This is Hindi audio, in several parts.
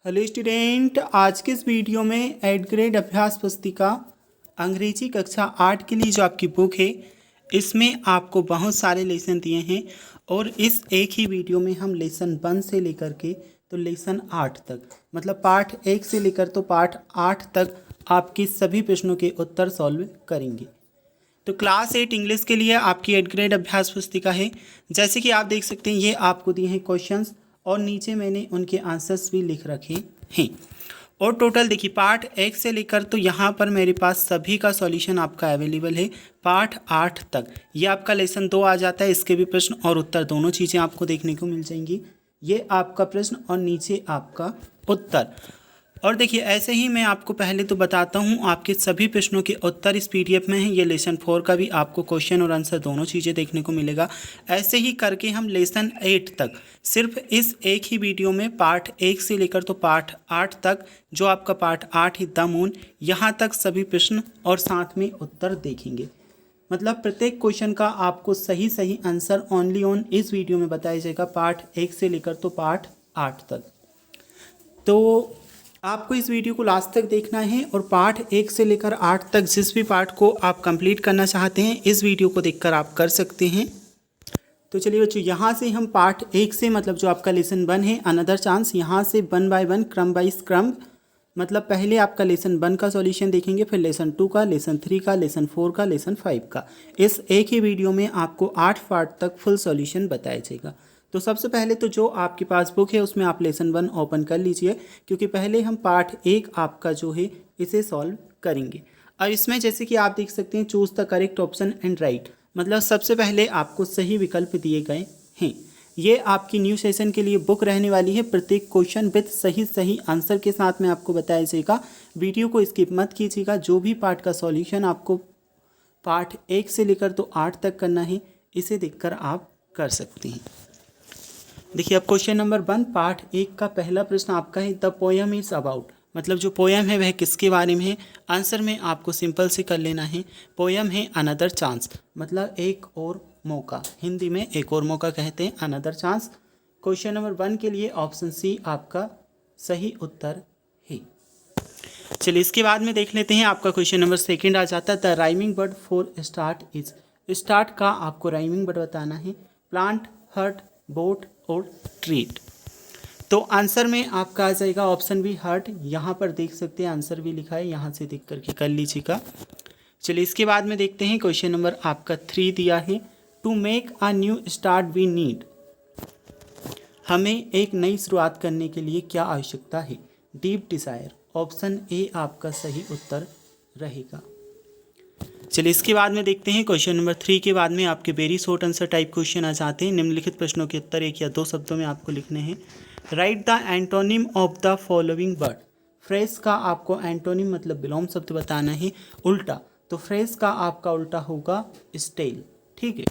हेलो स्टूडेंट, आज के इस वीडियो में 8th ग्रेड अभ्यास पुस्तिका अंग्रेजी कक्षा 8 के लिए जो आपकी बुक है इसमें आपको बहुत सारे लेसन दिए हैं और इस एक ही वीडियो में हम लेसन 1 से लेकर के तो लेसन 8 तक मतलब पाठ 1 से लेकर तो पाठ 8 तक आपके सभी प्रश्नों के उत्तर सॉल्व करेंगे। तो क्लास 8 इंग्लिश के लिए आपकी 8th ग्रेड अभ्यास पुस्तिका है। जैसे कि आप देख सकते हैं ये आपको दिए हैं क्वेश्चंस और नीचे मैंने उनके आंसर्स भी लिख रखे हैं। और टोटल देखिए पार्ट 1 से लेकर तो यहाँ पर मेरे पास सभी का सॉल्यूशन आपका अवेलेबल है पार्ट 8 तक। ये आपका लेसन 2 आ जाता है, इसके भी प्रश्न और उत्तर दोनों चीज़ें आपको देखने को मिल जाएंगी। ये आपका प्रश्न और नीचे आपका उत्तर। और देखिए ऐसे ही मैं आपको पहले तो बताता हूँ आपके सभी प्रश्नों के उत्तर इस पीडीएफ में हैं। ये लेसन 4 का भी आपको क्वेश्चन और आंसर दोनों चीज़ें देखने को मिलेगा। ऐसे ही करके हम लेसन 8 तक सिर्फ इस एक ही वीडियो में पार्ट 1 से लेकर तो पार्ट 8 तक जो आपका पार्ट 8 है द मून, यहाँ तक सभी प्रश्न और साथ में उत्तर देखेंगे। मतलब प्रत्येक क्वेश्चन का आपको सही सही आंसर ओनली ऑन इस वीडियो में बताया जाएगा पार्ट 1 से लेकर तो पार्ट 8 तक। तो आपको इस वीडियो को लास्ट तक देखना है और पार्ट 1 से लेकर 8 तक जिस भी पार्ट को आप कंप्लीट करना चाहते हैं इस वीडियो को देखकर आप कर सकते हैं। तो चलिए बच्चों, यहाँ से हम पार्ट 1 से मतलब जो आपका लेसन 1 है अनदर चांस, यहाँ से 1 बाय 1 क्रम वाइज क्रम मतलब पहले आपका लेसन 1 का सॉल्यूशन देखेंगे, फिर लेसन 2 का, लेसन 3 का, लेसन 4 का, लेसन 5 का। इस एक ही वीडियो में आपको 8 पार्ट तक फुल सॉल्यूशन बताया जाएगा। तो सबसे पहले तो जो आपके पास बुक है उसमें आप लेसन 1 ओपन कर लीजिए, क्योंकि पहले हम पार्ट 1 आपका जो है इसे सॉल्व करेंगे। और इसमें जैसे कि आप देख सकते हैं choose the correct option and right, मतलब सबसे पहले आपको सही विकल्प दिए गए हैं। ये आपकी न्यू सेशन के लिए बुक रहने वाली है। प्रत्येक क्वेश्चन विद सही आंसर के साथ में आपको बताया जाएगा। वीडियो को स्किप मत कीजिएगा। जो भी पार्ट का सॉल्यूशन आपको पार्ट 1 से लेकर तो 8 तक करना है इसे देखकर आप कर सकते हैं। देखिए अब क्वेश्चन नंबर 1 पार्ट 1 का पहला प्रश्न आपका है द पोएम इज अबाउट, मतलब जो पोएम है वह किसके बारे में है। आंसर में आपको सिंपल से कर लेना है। पोएम है अनदर चांस, मतलब एक और मौका, हिंदी में एक और मौका कहते हैं अनदर चांस। क्वेश्चन नंबर 1 के लिए ऑप्शन सी आपका सही उत्तर है। चलिए इसके बाद में देख लेते हैं आपका क्वेश्चन नंबर 2 आ जाता है the rhyming word for start is. Start का आपको राइमिंग वर्ड बताना है। प्लांट, हर्ट, बोट और ट्रीट। तो आंसर में आपका आ जाएगा ऑप्शन बी हर्ट। यहाँ पर देख सकते हैं आंसर भी लिखा है, यहाँ से देख करके कर लीजिएगा। चलिए इसके बाद में देखते हैं क्वेश्चन नंबर आपका 3 दिया है to make a new start we need, हमें एक नई शुरुआत करने के लिए क्या आवश्यकता है। डीप डिजायर, ऑप्शन ए आपका सही उत्तर रहेगा। चलिए इसके बाद में देखते हैं क्वेश्चन नंबर 3 के बाद में आपके very short answer type question आ जाते हैं। निम्नलिखित प्रश्नों के उत्तर 1 या 2 शब्दों में आपको लिखने हैं। Right the antonym of the following word. Phrase का आपको एंटोनिम मतलब विलोम शब्द बताना है। उल्टा, तो फ्रेज का आपका उल्टा होगा स्टेल, ठीक है।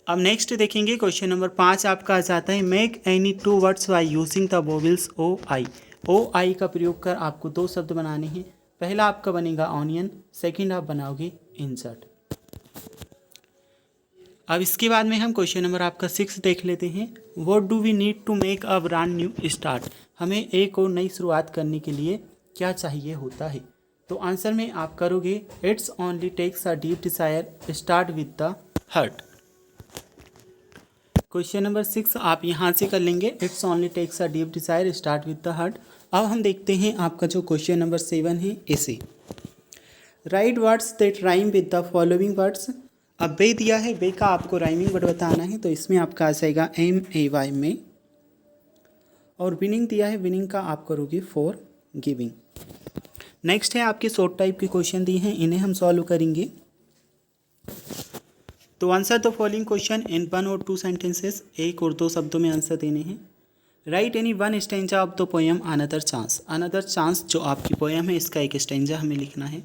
अब नेक्स्ट देखेंगे क्वेश्चन नंबर 5 आपका आ जाता है make any 2 words by using the vowels O I. O I का प्रयोग कर आपको 2 शब्द बनाने हैं। पहला आपका बनेगा ऑनियन, सेकंड आप बनाओगे इंसर्ट। अब इसके बाद में हम क्वेश्चन नंबर आपका 6 देख लेते हैं। What do we need to make a brand new start, हमें एक और नई शुरुआत करने के लिए क्या चाहिए होता है। तो आंसर में आप करोगे it's only takes a deep desire start with the heart. Question number 6 आप यहाँ से कर लेंगे it's only takes a deep desire start with the heart. अब हम देखते हैं आपका जो क्वेश्चन नंबर 7 है इसे। Right words that rhyme with the following words. अब बे दिया है, बे का आपको राइमिंग वर्ड बताना है। तो इसमें आपका आ जाएगा MAY में, और विनिंग दिया है, विनिंग का आप करोगे फॉर गिविंग। नेक्स्ट है आपके शॉर्ट टाइप के क्वेश्चन दिए हैं, इन्हें हम सॉल्व करेंगे। तो answer the following question in 1 और 2 सेंटेंसेस, 1 और 2 शब्दों में आंसर देने हैं। Right any 1 stanza of the poem another chance. Another chance जो आपकी पोएम है इसका एक स्टेंजा हमें लिखना है।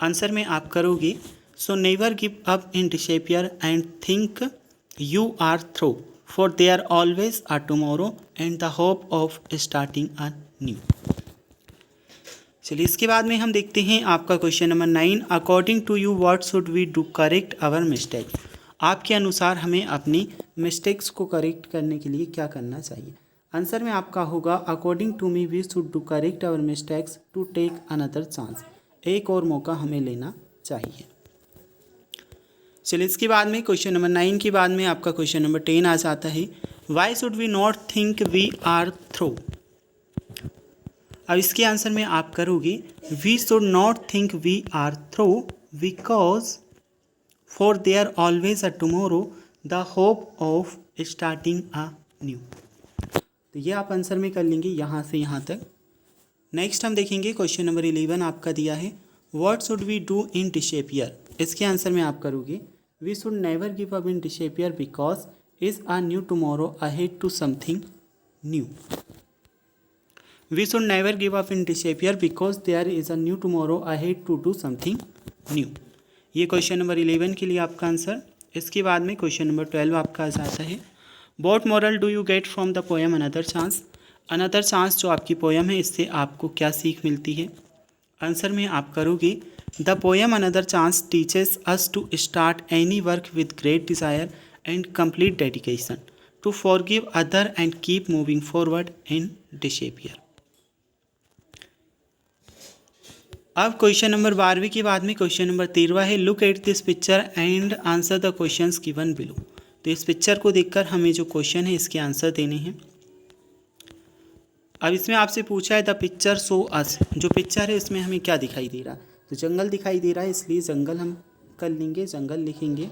आंसर में आप करोगे so never give up in disappear and think you are through for there always a tomorrow and the hope of starting a new. चलिए इसके बाद में हम देखते हैं आपका question number 9 according to you what should we do correct our mistakes. आपके अनुसार हमें अपनी मिस्टेक्स को करेक्ट करने के लिए क्या करना चाहिए। आंसर में आपका होगा according to me we should do correct our mistakes to take another chance. एक और मौका हमें लेना चाहिए। चलिए इसके बाद में क्वेश्चन नंबर 9 के बाद में आपका क्वेश्चन नंबर 10 आ जाता है। Why should we not think we are through. अब इसके आंसर में आप करोगे we should not think we are through because for there always a tomorrow the hope of starting a new. तो ये आप आंसर में कर लेंगे यहाँ से यहाँ तक। नेक्स्ट हम देखेंगे क्वेश्चन नंबर 11 आपका दिया है what should we do in despair. इसके आंसर में आप करोगे we should never give up in despair because is a new tomorrow ahead to something new. We should never give up in despair because there is a new tomorrow ahead to do something new. ये क्वेश्चन नंबर 11 के लिए आपका आंसर। इसके बाद में क्वेश्चन नंबर 12 आपका आ जाता है what moral do you get from the poem another chance. Another chance जो आपकी पोएम है इससे आपको क्या सीख मिलती है। आंसर में आप करोगे the poem another chance teaches us to start any work with great desire and complete dedication to forgive other and keep moving forward in despair. अब क्वेश्चन नंबर 12 के बाद में क्वेश्चन नंबर 13 है look at this picture and answer the questions given below. तो इस पिक्चर को देखकर हमें जो क्वेश्चन है इसके आंसर देने हैं। अब इसमें आपसे पूछा है द पिक्चर शो अस। जो पिक्चर है इसमें हमें क्या दिखाई दे रहा है, तो जंगल दिखाई दे रहा है, इसलिए जंगल हम कर लेंगे, जंगल लिखेंगे।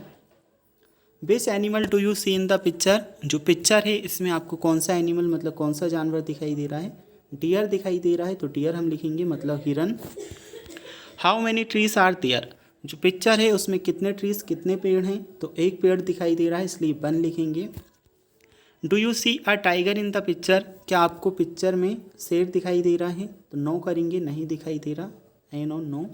Which animal do you see in the picture. जो पिक्चर है इसमें आपको कौन सा एनिमल मतलब कौन सा जानवर दिखाई दे रहा है, डियर दिखाई दे रहा है, तो डियर हम लिखेंगे मतलब हिरन। How many trees are there. जो पिक्चर है उसमें कितने ट्रीज कितने पेड़ हैं, तो एक पेड़ दिखाई दे रहा है इसलिए 1 लिखेंगे। Do you see a tiger in the picture. क्या आपको पिक्चर में शेर दिखाई दे रहा है, तो नो करेंगे, नहीं दिखाई दे रहा, एन ओ नो।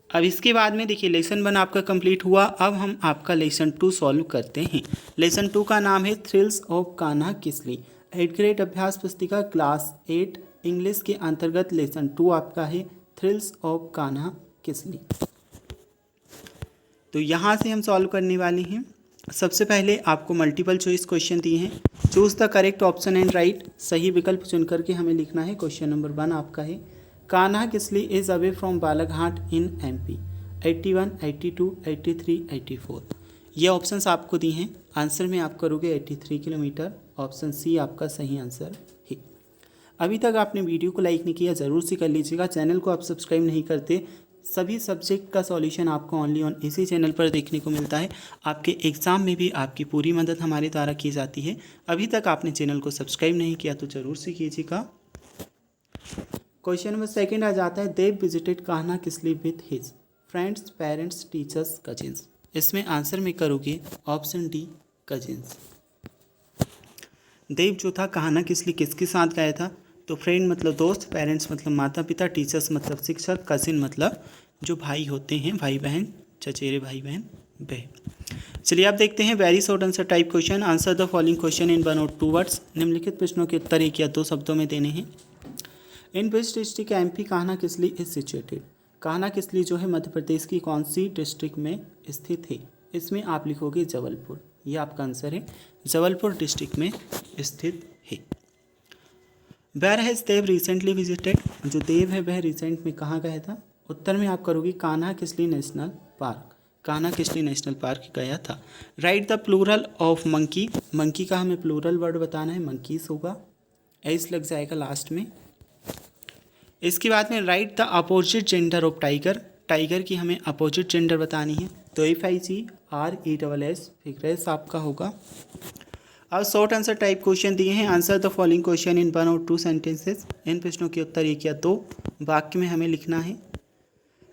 अब इसके बाद में देखिए लेसन 1 आपका कंप्लीट हुआ। अब हम आपका लेसन 2 सॉल्व करते हैं। लेसन 2 का नाम है thrills of Kanha Kisli. 8th grade अभ्यास पुस्तिका क्लास 8 इंग्लिश के अंतर्गत लेसन 2 आपका है थ्रिल्स ऑफ कान्हा किसली। तो यहाँ से हम सॉल्व करने वाले हैं। सबसे पहले आपको मल्टीपल चॉइस क्वेश्चन दिए हैं, choose the correct option and right. सही विकल्प चुन करके हमें लिखना है। क्वेश्चन नंबर 1 आपका है Kanha Kisli is away from Balaghat in MP 81, 82, 83, 84। ये ऑप्शंस आपको दिए हैं। आंसर में आप करोगे 83 किलोमीटर। ऑप्शन सी आपका सही आंसर है। अभी तक आपने वीडियो को लाइक नहीं किया ज़रूर से कर लीजिएगा। चैनल को आप सब्सक्राइब नहीं करते, सभी सब्जेक्ट का सॉल्यूशन आपको ओनली ऑन इसी चैनल पर देखने को मिलता है। आपके एग्ज़ाम में भी आपकी पूरी मदद हमारे द्वारा की जाती है। अभी तक आपने चैनल को सब्सक्राइब नहीं किया तो ज़रूर से कीजिएगा। क्वेश्चन नंबर 2 आ जाता है Dev visited Kanha Kisli with his friends, parents, teachers, cousins. इसमें आंसर में करोगे ऑप्शन डी कजिन्स। देव जो था कान्हा किसली किसके साथ गया था, तो फ्रेंड मतलब दोस्त, पेरेंट्स मतलब माता पिता, टीचर्स मतलब शिक्षक, कजिन मतलब जो भाई होते हैं, भाई बहन, चचेरे भाई बहन बहन। चलिए आप देखते हैं very short answer type question. Answer the following question in 1 और 2 वर्ड्स। निम्नलिखित प्रश्नों के उत्तर 1 या 2 शब्दों में देने हैं। In which district MP Kanha Kisli is situated. Kanha Kisli जो है मध्य प्रदेश की कौन सी डिस्ट्रिक्ट में स्थित है। इसमें आप लिखोगे जबलपुर। ये आपका आंसर है, जबलपुर डिस्ट्रिक्ट में स्थित है। Where has Dev recently visited. जो देव है वह रिसेंट में कहाँ गया था। उत्तर में आप करोगे Kanha Kisli national park. Kanha Kisli national park गया था। Write the plural of monkey. Monkey का हमें प्लूरल वर्ड बताना है, मंकीज होगा, एस लग जाएगा लास्ट में। इसके बाद में right the opposite gender of tiger. Tiger की हमें अपोजिट जेंडर बतानी है, तो FIGRESS फिक्रेस आपका होगा। अब शॉर्ट आंसर टाइप क्वेश्चन दिए हैं। Answer the following question in 1 और 2 सेंटेंसेस। इन प्रश्नों के उत्तर 1 या 2 वाक्य में हमें लिखना है।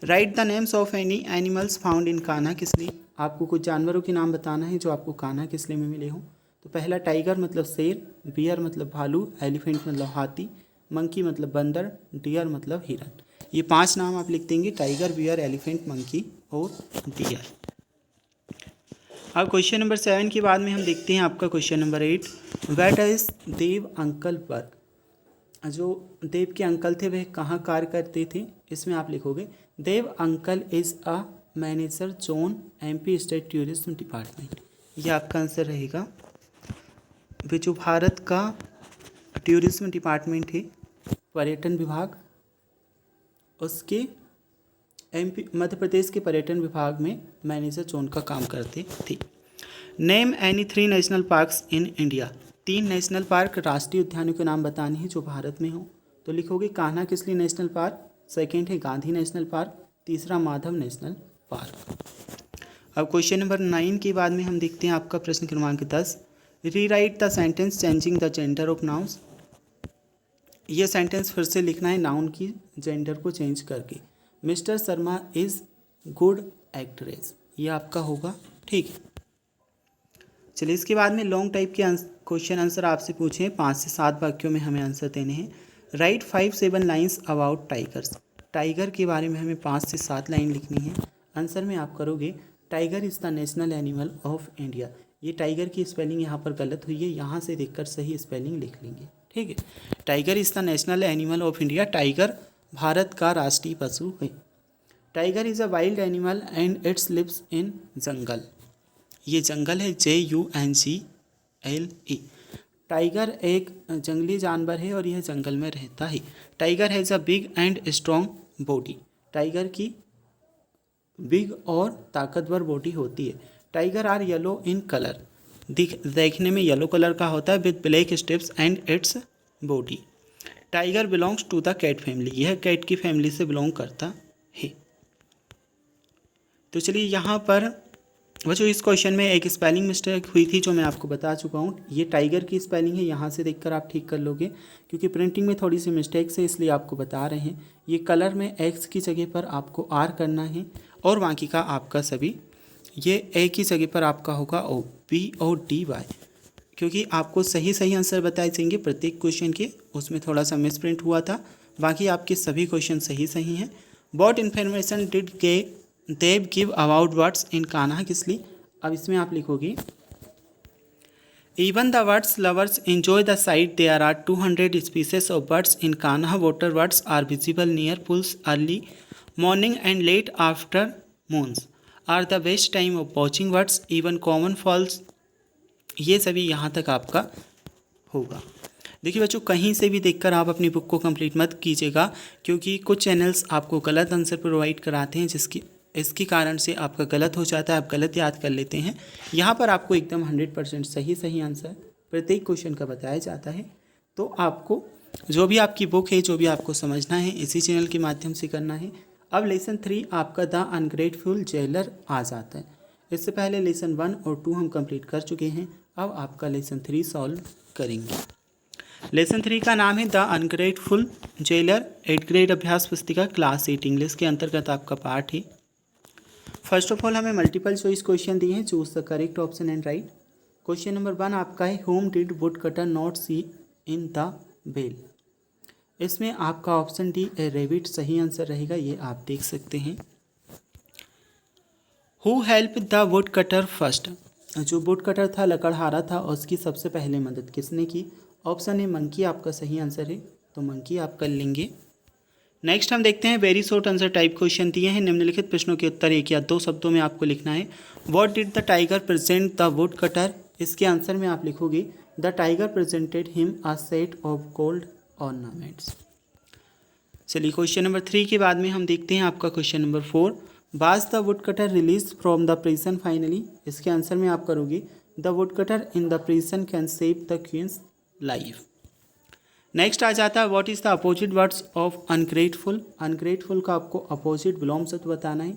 Right the names of any animals found in Kanha Kisli. आपको कुछ जानवरों के नाम बताना है जो आपको कान्हा किसली में मिले हों। तो पहला टाइगर मतलब शेर, बियर मतलब भालू, एलिफेंट मतलब हाथी, मंकी मतलब बंदर, डियर मतलब हिरन। ये 5 नाम आप लिख देंगे, टाइगर, बियर, एलिफेंट, मंकी और डियर। अब क्वेश्चन नंबर 7 के बाद में हम देखते हैं आपका question number 8। Where does Dev uncle work. जो देव के अंकल थे वह कहाँ कार्य करते थे। इसमें आप लिखोगे Dev uncle is a manager zone MP state tourism department. ये आपका आंसर रहेगा। वे जो भारत का टूरिज्म डिपार्टमेंट है, पर्यटन विभाग, उसके MP मध्य प्रदेश के पर्यटन विभाग में मैनेजर जोन का काम करते थे। Name any 3 national parks in India. 3 national park राष्ट्रीय उद्यानों के नाम बताने हैं जो भारत में हो। तो लिखोगे Kanha Kisli national park, second है गांधी नेशनल पार्क, तीसरा माधव नेशनल पार्क। अब क्वेश्चन नंबर 9 के बाद में हम देखते हैं आपका प्रश्न क्रमांक 10। Rewrite the sentence changing the gender of nouns. यह सेंटेंस फिर से लिखना है नाउन की जेंडर को चेंज करके। Mister Sharma is good actress, ये आपका होगा। ठीक है, चलिए इसके बाद में लॉन्ग टाइप के क्वेश्चन आंसर आपसे पूछे 5 से 7 वाक्यों में हमें आंसर देने हैं। Right 5-7 lines about tigers. Tiger के बारे में हमें 5 से 7 लाइन लिखनी है। आंसर में आप करोगे tiger is the national animal of India. ये टाइगर की स्पेलिंग यहाँ पर गलत हुई है, यहाँ से देखकर सही स्पेलिंग लिख लेंगे। ठीक है, tiger is the national animal of India. Tiger भारत का राष्ट्रीय पशु है। Tiger is a wild animal and its lives in jungle. ये जंगल है, JUNGLE। टाइगर एक जंगली जानवर है और यह जंगल में रहता है। Tiger has a big and strong body. Tiger की बिग और ताकतवर बॉडी होती है। Tiger are yellow in colour. देखने में येलो कलर का होता है with black stripes and its body. Tiger belongs to the cat family. यह कैट की फैमिली से बिलोंग करता है। तो चलिए यहाँ पर बच्चों इस क्वेश्चन में एक स्पेलिंग मिस्टेक हुई थी जो मैं आपको बता चुका हूँ। ये टाइगर की स्पेलिंग है, यहाँ से देखकर आप ठीक कर लोगे क्योंकि प्रिंटिंग में थोड़ी सी मिस्टेक्स है, इसलिए आपको बता रहे हैं। ये कलर में एक्स की जगह पर आपको R करना है और बाकी का आपका सभी ये ए की जगह पर आपका होगा O, P और DY, क्योंकि आपको सही आंसर बताए जाएंगे प्रत्येक क्वेश्चन के। उसमें थोड़ा सा मिस प्रिंट हुआ था, बाकी आपके सभी क्वेश्चन सही हैं। What information did Dev give about birds in Kanha Kisli. अब इसमें आप लिखोगे even the birds lovers enjoy the sight there are 200 species of birds in Kanha. Water birds are visible near pools early morning and late afternoons are the best time of watching birds even common fowls. ये सभी यहाँ तक आपका होगा। देखिए बच्चों, कहीं से भी देखकर आप अपनी बुक को कंप्लीट मत कीजिएगा क्योंकि कुछ चैनल्स आपको गलत आंसर प्रोवाइड कराते हैं इसके कारण से आपका गलत हो जाता है, आप गलत याद कर लेते हैं। यहाँ पर आपको एकदम 100% सही आंसर प्रत्येक क्वेश्चन का बताया जाता है। तो आपको जो भी आपकी बुक है, जो भी आपको समझना है, इसी चैनल के माध्यम से करना है। अब लेसन 3 आपका द अनग्रेटफुल जेलर आ जाता है। इससे पहले लेसन 1 और 2 हम कंप्लीट कर चुके हैं। अब आपका लेसन 3 सॉल्व करेंगे। लेसन 3 का नाम है the ungrateful jailer. 8th grade अभ्यास पुस्तिका क्लास 8 इंग्लिश के अंतर्गत आपका पार्ट है। फर्स्ट ऑफ ऑल हमें मल्टीपल चॉइस क्वेश्चन दिए हैं, choose the correct option and write. Question number 1 आपका है whom did wood cutter not see in the well. इसमें आपका ऑप्शन डी ए रेबिट सही आंसर रहेगा, ये आप देख सकते हैं। Who help the wood cutter first. जो वुड कटर था, लकड़हारा था, उसकी सबसे पहले मदद किसने की। ऑप्शन ए मंकी आपका सही आंसर है, तो मंकी आप कर लेंगे। नेक्स्ट हम देखते हैं very short answer type question दिए हैं। निम्नलिखित प्रश्नों के उत्तर 1 या 2 शब्दों में आपको लिखना है। What did the tiger present the wood cutter. इसके आंसर में आप लिखोगे the tiger presented him a set of gold ornaments. चलिए क्वेश्चन नंबर 3 के बाद में हम देखते हैं आपका question number 4। Was the wood cutter release from the prison finally. इसके आंसर में आप करोगे the wood cutter in the prison can save the queen's life. Next आ जाता है what is the opposite words of ungrateful. Ungrateful का आपको अपोजिट विलोम शब्द बताना है,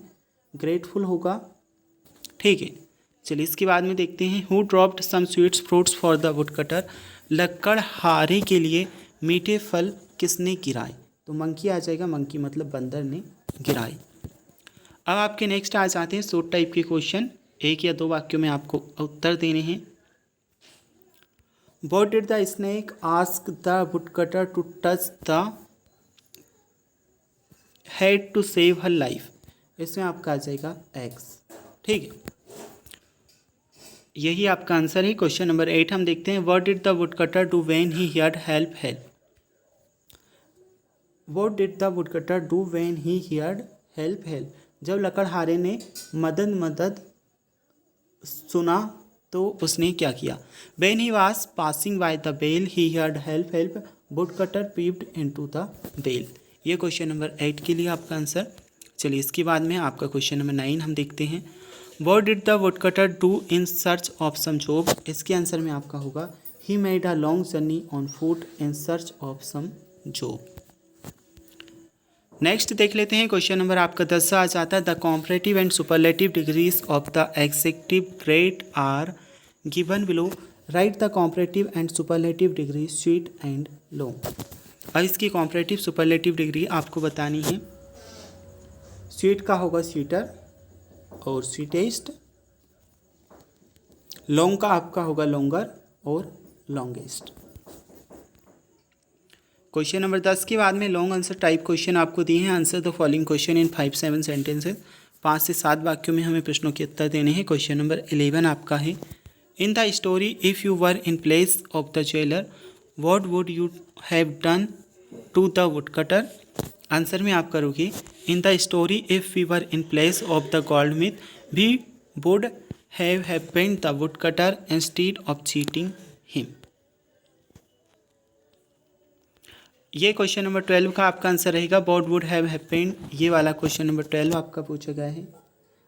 ग्रेटफुल होगा। ठीक है, चलिए इसके बाद में देखते हैं who dropped some sweets fruits for the wood cutter. लकड़हारे के लिए मीठे फल किसने गिराए। तो मंकी आ जाएगा, मंकी मतलब बंदर ने गिराए। अब आपके नेक्स्ट आ जाते हैं शॉर्ट टाइप के क्वेश्चन, 1 या 2 वाक्यों में आपको उत्तर देने हैं। What did the snake ask the woodcutter to touch the head to save her life। इसमें आपका आ जाएगा X। ठीक है, यही आपका आंसर है। क्वेश्चन नंबर 8 हम देखते हैं What did the woodcutter do when he heard help। What did the woodcutter do when he heard help। जब लकड़हारे ने मदद सुना तो उसने क्या किया? When he was passing by the bale, he heard help help, woodcutter peeped into the dale। ये क्वेश्चन नंबर 8 के लिए आपका आंसर। चलिए इसके बाद में आपका क्वेश्चन नंबर 9 हम देखते हैं। What did the woodcutter do in search of some job? इसके आंसर में आपका होगा He made a long journey on foot in search of some job। Next देख लेते हैं क्वेश्चन नंबर आपका 10 आ जाता है। The comparative and superlative degrees of the adjective grade are given below. Write the comparative and superlative degree sweet and long. और इसकी कॉम्परेटिव सुपरलेटिव डिग्री आपको बतानी है। स्वीट का होगा स्वीटर और स्वीटेस्ट, लॉन्ग का आपका होगा लॉन्गर और लॉन्गेस्ट। क्वेश्चन नंबर 10 के बाद में लॉन्ग आंसर टाइप क्वेश्चन आपको दिए हैं। Answer the following question in 5-7 sentences. 5 से 7 वाक्यों में हमें प्रश्नों के उत्तर देने हैं। क्वेश्चन नंबर 11 आपका है। In the story if you were in place of the jailer what would you have done to the woodcutter. Answer में आप करोगे in the story if we were in place of the goldsmith we would have happened the woodcutter instead of cheating him. ये क्वेश्चन नंबर 12 का आपका आंसर रहेगा व्हाट वुड हैव हैपेंड। ये वाला क्वेश्चन नंबर 12 आपका पूछा गया है।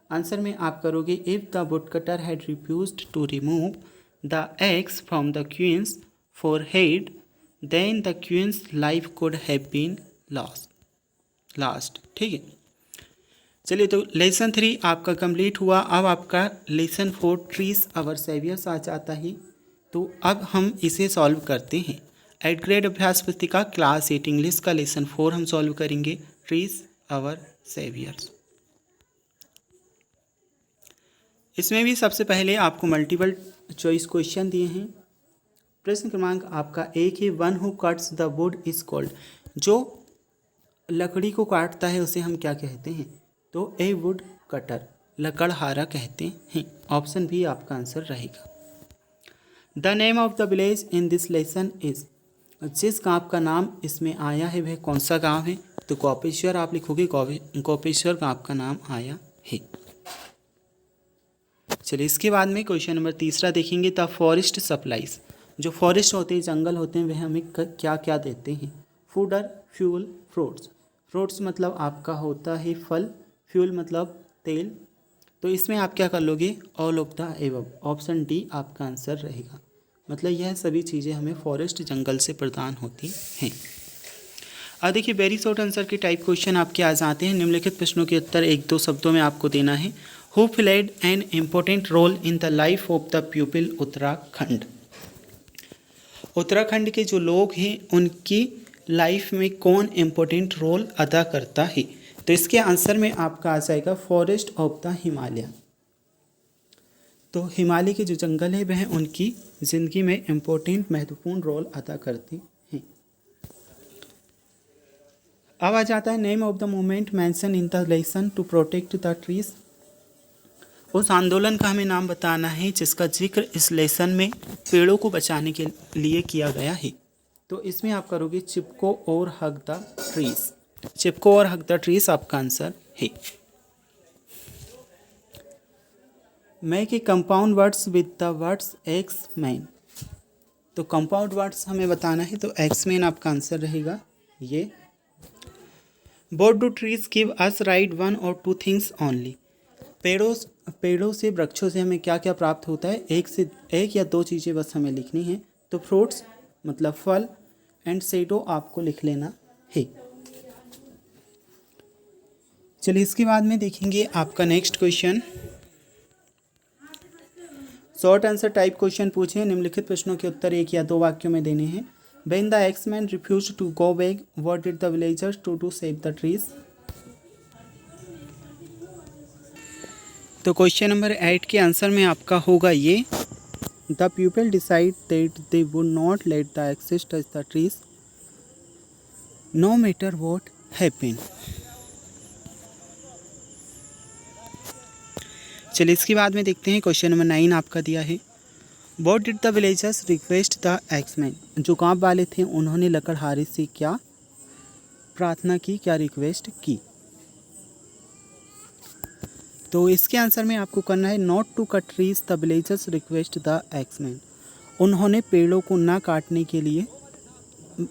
आंसर में आप करोगे if the woodcutter had refused to remove the eggs from the queen's forehead then the queen's life could have been last. ठीक है, चलिए तो लेसन 3 आपका कंप्लीट हुआ। अब आपका लेसन 4 ट्रीज आवर सेवियर्स आ जाता है। तो अब हम इसे सॉल्व करते हैं। 8th ग्रेड अभ्यास पुस्तिका क्लास 8 इंग्लिश का लेसन 4 हम सॉल्व करेंगे, ट्रीज आवर सेवियर्स। इसमें भी सबसे पहले आपको मल्टीपल चॉइस क्वेश्चन दिए हैं। प्रश्न क्रमांक आपका 1 है। One who cuts the wood is called. जो लकड़ी को काटता है उसे हम क्या कहते हैं? तो ए वुड कटर, लकड़हारा कहते हैं। ऑप्शन भी आपका आंसर रहेगा। The name of the village in this lesson is. जिस गांव का नाम इसमें आया है वह कौन सा गांव है? तो गोपेश्वर आप लिखोगे, गोपेश्वर गांव का नाम आया है। चलिए इसके बाद में क्वेश्चन नंबर 3 देखेंगे। The forest supplies. जो फॉरेस्ट होते हैं, जंगल होते हैं, वह हमें क्या क्या देते हैं? Fodder, fuel, fruits. फ्रूट्स मतलब आपका होता है फल, फ्यूल मतलब तेल। तो इसमें आप क्या कर लोगे? All of the above. Option D आपका आंसर रहेगा। मतलब यह सभी चीज़ें हमें फॉरेस्ट जंगल से प्रदान होती हैं। अब देखिए वेरी शॉर्ट आंसर के टाइप क्वेश्चन आपके आ जाते हैं। निम्नलिखित प्रश्नों के उत्तर 1-2 शब्दों में आपको देना है। Who played an important role in the life of the people Uttarakhand. Uttarakhand के जो लोग हैं उनकी लाइफ में कौन इम्पोर्टेंट रोल अदा करता है? तो इसके आंसर में आपका आ जाएगा फॉरेस्ट ऑफ द हिमालय। तो हिमालय के जो जंगल है वह उनकी ज़िंदगी में इम्पोर्टेंट महत्वपूर्ण रोल अदा करते हैं। अब आ जाता है name of the movement mention in the lesson to protect the trees. उस आंदोलन का हमें नाम बताना है जिसका जिक्र इस लेसन में पेड़ों को बचाने के लिए किया गया है। तो इसमें आप करोगे चिपको और हग द ट्रीज। चिपको और हग द ट्रीज आपका आंसर है। Make a compound words with the words ex man. तो कंपाउंड वर्ड्स हमें बताना है, तो एक्स मैन आपका आंसर रहेगा ये। Boat do trees give us right 1 or 2 things only. पेड़ों से, वृक्षों से हमें क्या क्या प्राप्त होता है? एक या 2 चीज़ें बस हमें लिखनी है। तो फ्रूट्स मतलब फल एंड शेडो आपको लिख लेना है। चलिए इसके बाद में देखेंगे आपका next question. Short answer type question पूछे। निम्नलिखित प्रश्नों के उत्तर 1 या 2 वाक्यों में देने हैं। When the X-Men refused to go back, what did the villagers do to save the trees? तो क्वेश्चन नंबर 8 के आंसर में आपका होगा ये। The people decide that they would not let the axes touch the trees, no matter what happened. चलिए इसके बाद में देखते हैं क्वेश्चन नंबर 9 आपका दिया है। What did the villagers request the axemen? जो गांव वाले थे उन्होंने लकड़हारे से क्या प्रार्थना की, क्या रिक्वेस्ट की? तो इसके आंसर में आपको करना है not to cut trees the villagers request the axeman. उन्होंने पेड़ों को ना काटने के लिए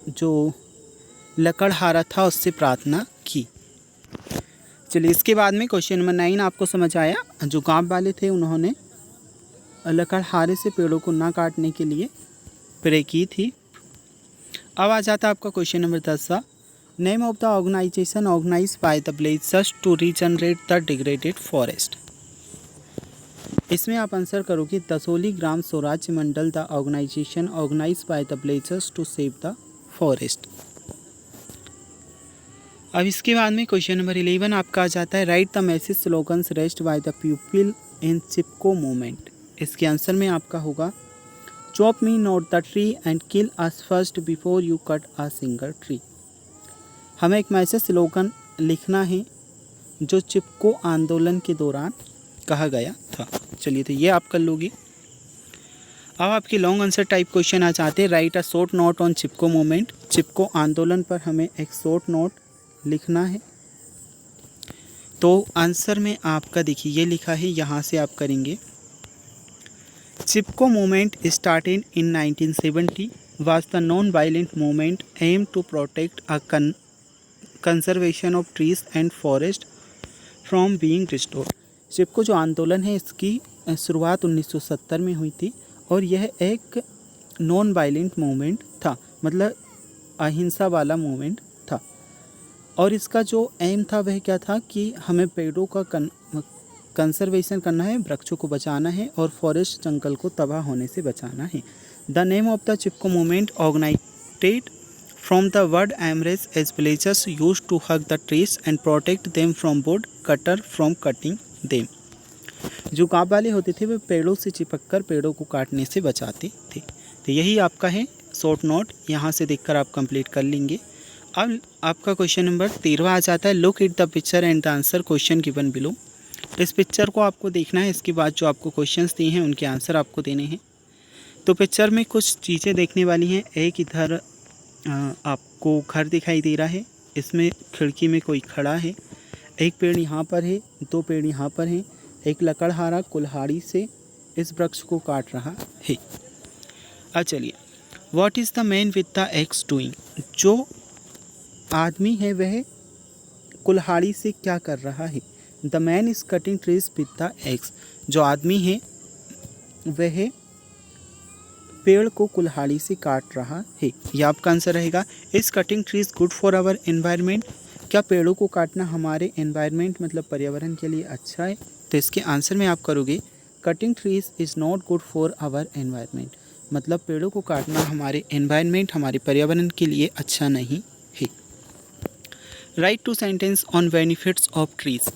जो लकड़हारा था उससे प्रार्थना की। चलिए इसके बाद में क्वेश्चन नंबर 9 आपको समझ आया। जो गांव वाले थे उन्होंने लकड़हारे से पेड़ों को ना काटने के लिए प्रे की थी। अब आ जाता है आपका question number 10। Name of the organisation organise by the villagers to regenerate the degraded forest. इसमें आप आंसर करोगे Dasholi Gram Swarajya Mandal the organisation organise by the villagers to save the forest. अब इसके बाद में क्वेश्चन नंबर 11 आपका आ जाता है right the message slogans rest by the people in Chipko movement. इसके आंसर में आपका होगा chop me not the tree and kill us first before you cut a single tree. हमें एक मैसेज स्लोगन लिखना है जो चिपको आंदोलन के दौरान कहा गया था। चलिए तो ये आप कर लोगे। अब आपके लॉन्ग आंसर टाइप क्वेश्चन आ जाते हैं write a short note on Chipko movement. Chipko आंदोलन पर हमें एक शॉर्ट नोट लिखना है। तो आंसर में आपका देखिए ये लिखा है, यहाँ से आप करेंगे Chipko movement started in 1970 was the non-violent movement aimed to protect a conservation of trees and forest from being restored। चिपको जो आंदोलन है इसकी शुरुआत 1970 में हुई थी और यह एक नॉन वायलेंट मूवमेंट था, मतलब अहिंसा वाला मूवमेंट था। और इसका जो एम था वह क्या था कि हमें पेड़ों का कंजर्वेशन करना है, वृक्षों को बचाना है और फॉरेस्ट जंगल को तबाह होने से बचाना है। The name of the Chipko movement organised from the word embrace as villagers use to hug the trees and protect them from wood cutter from cutting them. जो गाँव वाले होते थे वे पेड़ों से चिपक कर पेड़ों को काटने से बचाते थे। तो यही आपका है शॉर्ट नोट, यहाँ से देखकर आप कंप्लीट कर लेंगे। अब आपका क्वेश्चन नंबर 13 आ जाता है look at the picture and the answer question given below. इस पिक्चर को आपको देखना है, इसके बाद जो आपको क्वेश्चंस दिए हैं उनके आंसर आपको देने हैं। तो पिक्चर में कुछ चीज़ें देखने वाली हैं। एक इधर आपको घर दिखाई दे रहा है, इसमें खिड़की में कोई खड़ा है। एक पेड़ यहाँ पर है, दो पेड़ यहाँ पर हैं। एक लकड़हारा कुल्हाड़ी से इस वृक्ष को काट रहा है। अब चलिए what is the man with the x doing. जो आदमी है वह कुल्हाड़ी से क्या कर रहा है। The man is cutting trees with the x. जो आदमी है वह पेड़ को कुल्हाड़ी से काट रहा है। यह आपका आंसर रहेगा। Is cutting trees good for our environment. क्या पेड़ों को काटना हमारे एनवायरनमेंट मतलब पर्यावरण के लिए अच्छा है। तो इसके आंसर में आप करोगे cutting trees is not good for our environment, मतलब पेड़ों को काटना हमारे एनवायरनमेंट हमारे पर्यावरण के लिए अच्छा नहीं है। Write two sentence on benefits of trees.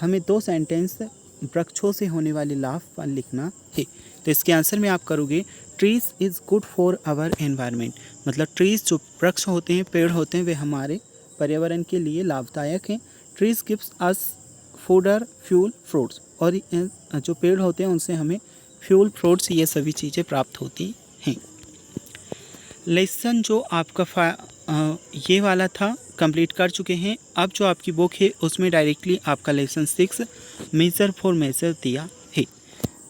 हमें 2 सेंटेंस वृक्षों से होने वाले लाभ पर लिखना है। तो इसके आंसर में आप करोगे trees is good for our environment, मतलब ट्रीज जो वृक्ष होते हैं पेड़ होते हैं वे हमारे पर्यावरण के लिए लाभदायक हैं। Trees gives us fodder fuel fruits, और जो पेड़ होते हैं उनसे हमें फ्यूल फ्रूट्स ये सभी चीज़ें प्राप्त होती हैं। लेसन जो आपका ये वाला था कंप्लीट कर चुके हैं। अब जो आपकी बुक है उसमें डायरेक्टली आपका लेसन 6 मेजर फॉर मेजर दिया है।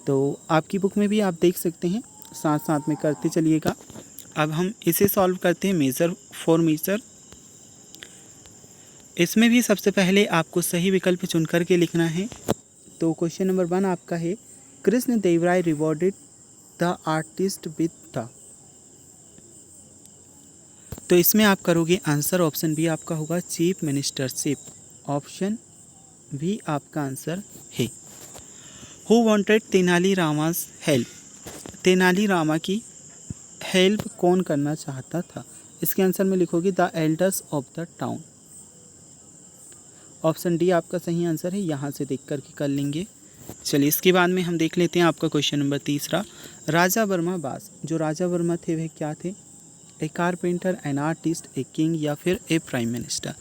तो आपकी बुक में भी आप देख सकते हैं, साथ साथ में करते चलिएगा। अब हम इसे सॉल्व करते हैं मेजर फॉर मेजर। इसमें भी सबसे पहले आपको सही विकल्प चुन करके लिखना है। तो क्वेश्चन नंबर 1 आपका है कृष्ण देव Rai rewarded the artist with the. तो इसमें आप करोगे आंसर ऑप्शन बी आपका होगा चीफ मिनिस्टरशिप। ऑप्शन बी आपका आंसर है। Who wanted Tenali Rama's help. Tenali Rama की हेल्प कौन करना चाहता था। इसके आंसर में लिखोगे the elders of the town. Option D आपका सही आंसर है, यहाँ से देख करके कर लेंगे। चलिए इसके बाद में हम देख लेते हैं आपका क्वेश्चन नंबर 3 राजा वर्मा बास। जो राजा वर्मा थे वह क्या थे। A carpenter, an artist, a king या फिर ए प्राइम मिनिस्टर।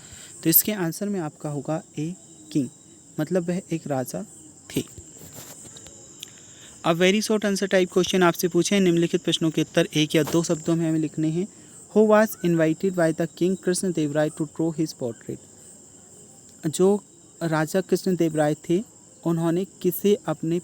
तो इसके आंसर में आपका होगा ए किंग, मतलब वह एक राजा थे। अब very short answer type question आपसे पूछे निम्नलिखित प्रश्नों के उत्तर 1 या 2 शब्दों में हमें लिखने हैं। Who was invited by the king Krishna Dev Raya to draw his portrait. जो राजा कृष्ण देव राय थे उन्होंने किसे अपने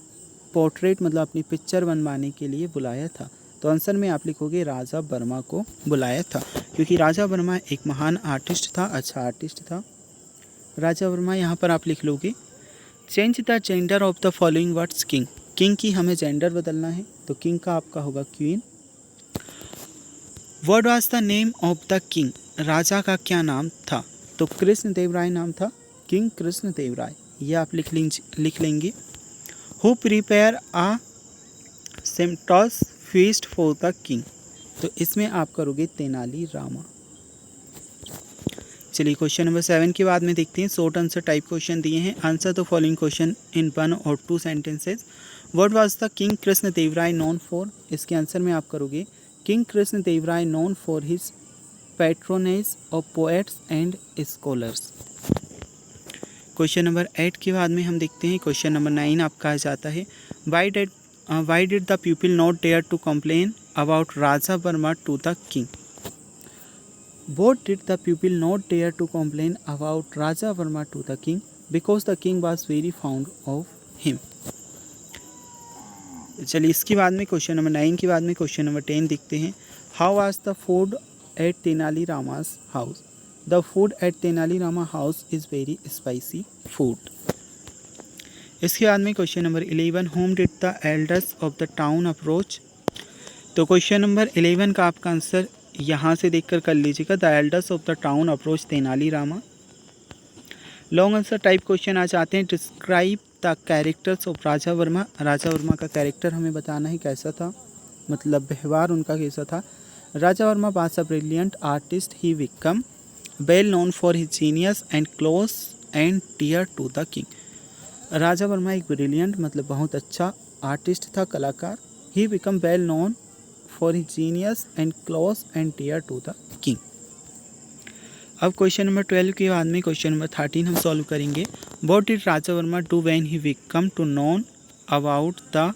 पोर्ट्रेट मतलब अपनी पिक्चर बनवाने के लिए बुलाया था? तो आंसर में आप लिखोगे राजा वर्मा को बुलाया था, क्योंकि राजा वर्मा एक महान आर्टिस्ट था, अच्छा आर्टिस्ट था राजा वर्मा। यहाँ पर आप लिख लोगे change the gender of the following words king. King की हमें जेंडर बदलना है, तो किंग का आपका होगा queen. What was the name of the king, राजा का क्या नाम था? तो कृष्णदेव राय नाम था, किंग कृष्णदेव राय, ये आप लिख लेंगे। Who prepare a sumptuous feast for the king, तो इसमें आप करोगे तेनाली रामा। चलिए क्वेश्चन नंबर 7 के बाद में देखते हैं। शॉर्ट आंसर टाइप क्वेश्चन दिए हैं। Answer the following question in 1 और 2 sentences. What was the king Krishnadeva Raya known for, इसके आंसर में आप करोगे king Krishnadeva Raya known for his patronage of poets and scholars. Question number 8 के बाद में हम देखते हैं क्वेश्चन नंबर 9 आपका आ जाता है why did the people not dare to complain about Raja Varma to the king. What did the people not dare to complain about Raja Varma to the king? Because the king was very fond of him. चलिए इसके बाद में क्वेश्चन नंबर 9 के बाद में क्वेश्चन नंबर 10 देखते हैं। How was the food at Tenali Rama's house? The food at Tenali Rama house is very spicy food. इसके बाद में question number 11 Whom did the elders of the town approach? तो क्वेश्चन नंबर 11 का आपका आंसर यहाँ से देखकर कर लीजिएगा। The elders of the town approach Tenali Rama. Long answer type question आ जाते हैं। Describe the characters of Raja Varma. Raja Varma का कैरेक्टर हमें बताना है कैसा था, मतलब व्यवहार उनका कैसा था। Raja Varma was a brilliant artist, he become well known for his genius and close and dear to the king. Raja Varma एक ब्रिलियंट मतलब बहुत अच्छा आर्टिस्ट था, कलाकार। He become well known for his genius and close and dear to the king. अब क्वेश्चन नंबर 12 के बाद में क्वेश्चन नंबर 13 हम सॉल्व करेंगे। What did Raja Varma do when he become to know about the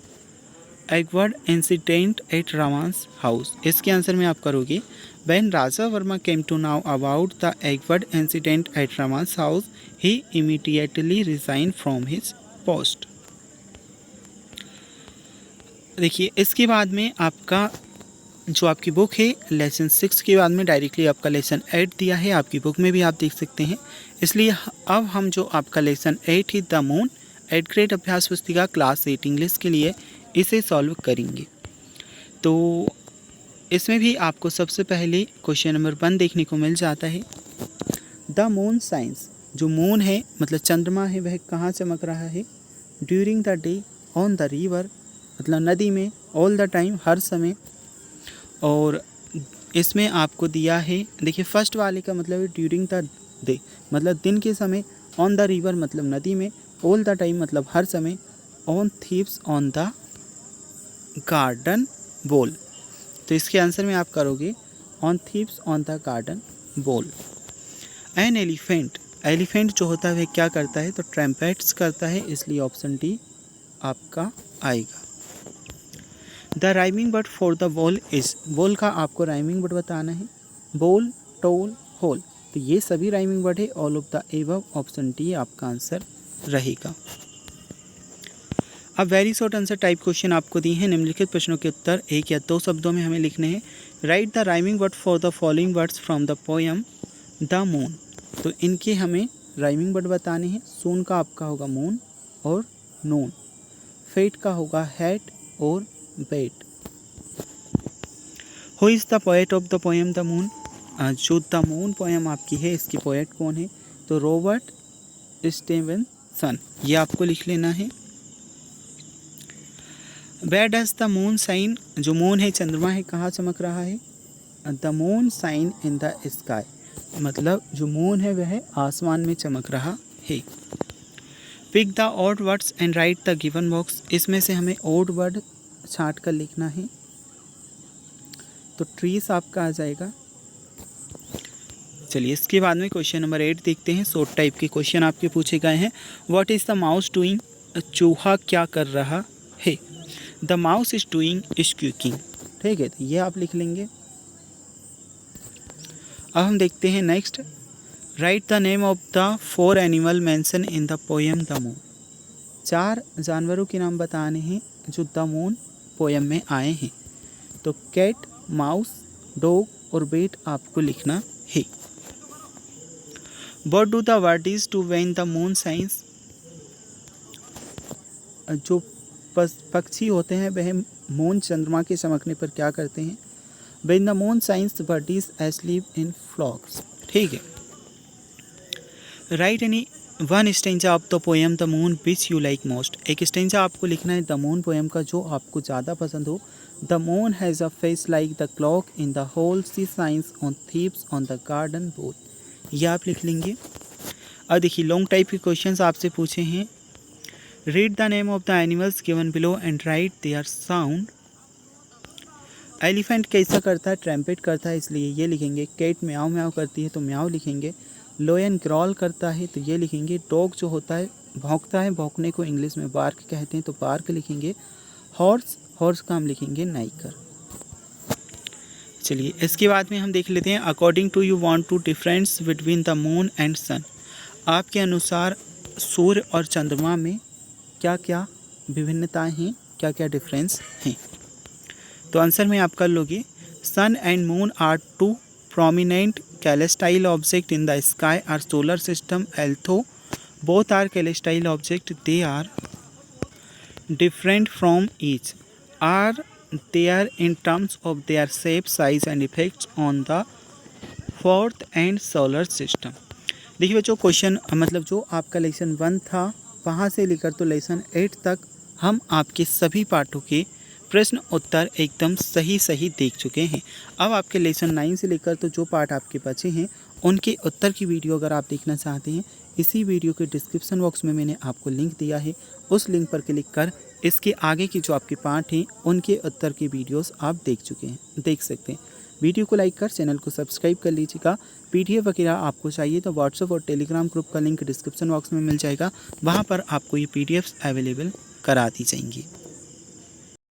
awkward incident at Rama's house. इसके आंसर में आप करोगे when Raja Varma came to now about the awkward incident at Rama's house he immediately resign from his post. देखिए इसके बाद में आपका जो आपकी बुक है लेसन 6 के बाद में डायरेक्टली आपका लेसन 8 दिया है, आपकी बुक में भी आप देख सकते हैं। इसलिए अब हम जो आपका लेसन 8 है द मून 8th ग्रेड अभ्यास पुस्तिका क्लास 8 इंग्लिश के लिए इसे सॉल्व करेंगे। तो इसमें भी आपको सबसे पहले क्वेश्चन नंबर 1 देखने को मिल जाता है। द मून साइंस, जो मून है मतलब चंद्रमा है वह कहाँ चमक रहा है? During the day on the river, मतलब नदी में, ऑल द टाइम हर समय। और इसमें आपको दिया है, देखिए फर्स्ट वाले का मतलब है ड्यूरिंग द डे मतलब दिन के समय, ऑन द रिवर मतलब नदी में, ऑल द टाइम मतलब हर समय, on thieves on the garden wall. तो इसके आंसर में आप करोगे on thieves on the garden wall. An elephant, elephant जो होता है वह क्या करता है? तो ट्रम्पेट्स करता है, इसलिए ऑप्शन डी आपका आएगा। The rhyming word for the wall is, wall का आपको राइमिंग वर्ड बताना है। बॉल, टोल, होल, तो ये सभी राइमिंग वर्ड है। All of the above, option D आपका आंसर रहेगा। अब very short answer type question आपको दिए हैं। निम्नलिखित प्रश्नों के उत्तर 1 या 2 शब्दों में हमें लिखने हैं। Right the rhyming word for the following words from the poem the moon. तो इनके हमें राइमिंग वर्ड बताने हैं। सून का आपका होगा मून और नून। फेट का होगा हैट और bet. Who is the poet of the poem the moon, जो द मून पोएम आपकी है इसकी पोएट कौन है? तो रॉबर्ट स्टीवेंसन, ये आपको लिख लेना है। Where does the moon shine, जो मून है चंद्रमा है कहाँ चमक रहा है? The moon shine in the sky, मतलब जो मून है वह आसमान में चमक रहा है। Pick the odd words and write the given box, इसमें से हमें ऑड वर्ड छांट कर लिखना है। तो ट्रीज आपका आ जाएगा। चलिए इसके बाद में क्वेश्चन नंबर 8 देखते हैं। शॉर्ट टाइप के क्वेश्चन आपके पूछे गए हैं। What is the mouse doing, चूहा क्या कर रहा है? The mouse is doing squeaking. ठीक है, तो ये आप लिख लेंगे। अब हम देखते हैं next. Right the name of the 4 animal mention in the poem the moon. 4 जानवरों के नाम बताने हैं जो द मून पोयम में आए हैं। तो कैट, माउस, डॉग और बेट आपको लिखना है। What do the birdies do when the moon shines, जो पक्षी होते हैं वह मून चंद्रमा के चमकने पर क्या करते हैं? When the moon shines birdies asleep in flocks. ठीक है। Write any one stanza of the poem the moon which you like most. एक स्टेंजा आपको लिखना है द मून पोएम का जो आपको ज़्यादा पसंद हो। The moon has a face like the clock in the hall she shines on thieves on the garden both. ये आप लिख लेंगे। अब देखिए लॉन्ग टाइप के क्वेश्चंस आपसे पूछे हैं। Read the name of the animals given below and write their sound. Elephant कैसा करता है? ट्रैम्पेट करता है, इसलिए ये लिखेंगे। कैट म्याऊ म्याऊ करती है तो म्याऊ लिखेंगे। लोयन ग्रॉल करता है तो ये लिखेंगे। डॉग जो होता है भौंकता है, भौंकने को इंग्लिश में बार्क कहते हैं तो बार्क लिखेंगे। हॉर्स का हम लिखेंगे नाइकर। चलिए इसके बाद में हम देख लेते हैं according to you want to difference between the moon and sun. आपके अनुसार सूर्य और चंद्रमा में क्या क्या विभिन्नताएं हैं, क्या क्या डिफरेंस हैं? तो आंसर में आप कर लोगे sun and moon are two prominent celestial object in the sky or solar system, although both are celestial object, they are different from each are there in terms of their shape, size and effects on the fourth and solar system। देखिए बच्चों क्वेश्चन मतलब जो आपका लेसन 1 था वहाँ से लेकर तो लेसन 8 तक हम आपके सभी पाठों के प्रश्न उत्तर एकदम सही देख चुके हैं। अब आपके लेसन 9 से लेकर तो जो पार्ट आपके बचे हैं उनके उत्तर की वीडियो अगर आप देखना चाहते हैं, इसी वीडियो के डिस्क्रिप्शन बॉक्स में मैंने आपको लिंक दिया है। उस लिंक पर क्लिक कर इसके आगे की जो आपके पार्ट हैं उनके उत्तर की वीडियोस आप देख सकते हैं। वीडियो को लाइक कर चैनल को सब्सक्राइब कर लीजिएगा। PDF वगैरह आपको चाहिए तो व्हाट्सएप और टेलीग्राम ग्रुप का लिंक डिस्क्रिप्शन बॉक्स में मिल जाएगा, वहाँ पर आपको ये PDFs अवेलेबल करा दी जाएंगी।